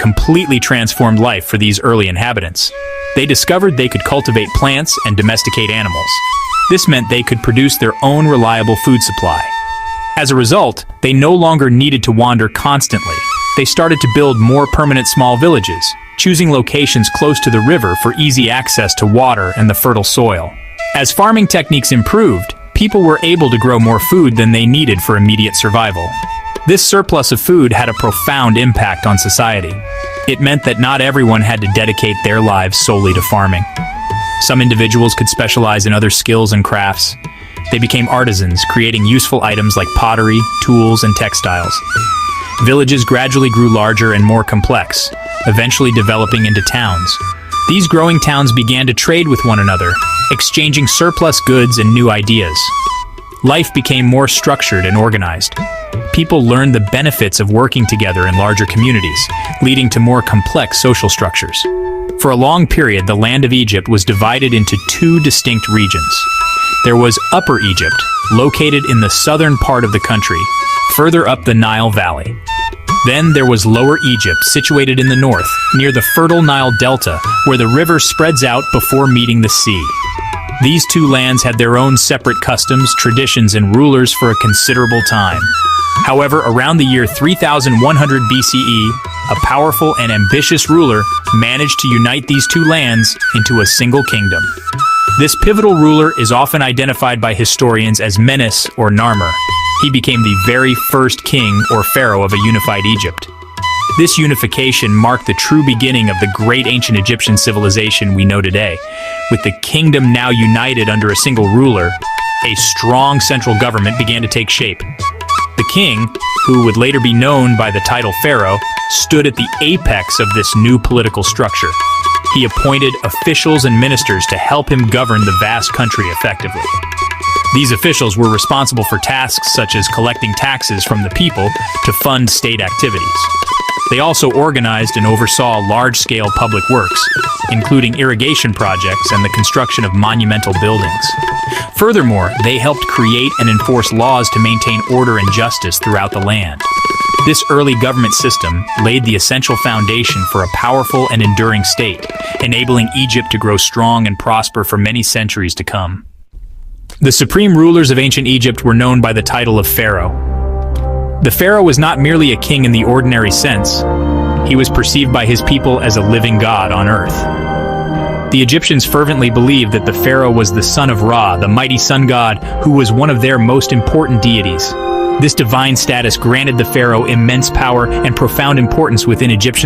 completely transformed life for these early inhabitants. They discovered they could cultivate plants and domesticate animals. This meant they could produce their own reliable food supply. As a result, they no longer needed to wander constantly. They started to build more permanent small villages, choosing locations close to the river for easy access to water and the fertile soil. As farming techniques improved, people were able to grow more food than they needed for immediate survival. This surplus of food had a profound impact on society. It meant that not everyone had to dedicate their lives solely to farming. Some individuals could specialize in other skills and crafts. They became artisans, creating useful items like pottery, tools, and textiles. Villages gradually grew larger and more complex, eventually developing into towns. These growing towns began to trade with one another, exchanging surplus goods and new ideas. Life became more structured and organized. People learned the benefits of working together in larger communities, leading to more complex social structures. For a long period, the land of Egypt was divided into two distinct regions. There was Upper Egypt, located in the southern part of the country, further up the Nile Valley. Then there was Lower Egypt, situated in the north, near the fertile Nile Delta, where the river spreads out before meeting the sea. These two lands had their own separate customs, traditions, and rulers for a considerable time. However, around the year 3100 BCE, a powerful and ambitious ruler managed to unite these two lands into a single kingdom. This pivotal ruler is often identified by historians as Menes or Narmer. He became the very first king or pharaoh of a unified Egypt. This unification marked the true beginning of the great ancient Egyptian civilization we know today. With the kingdom now united under a single ruler, a strong central government began to take shape. The king, who would later be known by the title pharaoh, stood at the apex of this new political structure. He appointed officials and ministers to help him govern the vast country effectively. These officials were responsible for tasks such as collecting taxes from the people to fund state activities. They also organized and oversaw large-scale public works, including irrigation projects and the construction of monumental buildings. Furthermore, they helped create and enforce laws to maintain order and justice throughout the land. This early government system laid the essential foundation for a powerful and enduring state, enabling Egypt to grow strong and prosper for many centuries to come. The supreme rulers of ancient Egypt were known by the title of pharaoh. The pharaoh was not merely a king in the ordinary sense. He was perceived by his people as a living god on earth. The Egyptians fervently believed that the pharaoh was the son of Ra, the mighty sun god, who was one of their most important deities. This divine status granted the pharaoh immense power and profound importance within Egyptian